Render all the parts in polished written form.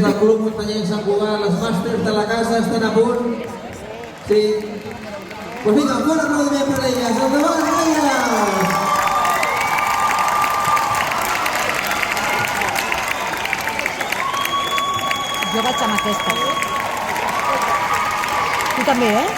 del Club Muntanyenc Sant Cugat, les màsters de la casa estan a punt. Sí. Doncs vinga, un bon aplaudiment per elles. Endavant, elles! Jo vaig amb aquestes. Tu també, eh?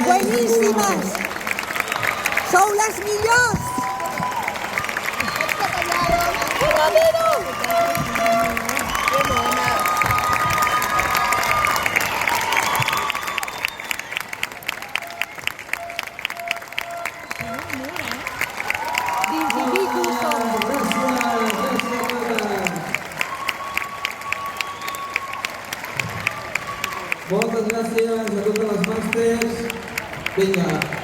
Bueníssimes! Sou les millors! Moltes gràcies a totes les màsters. Vinga.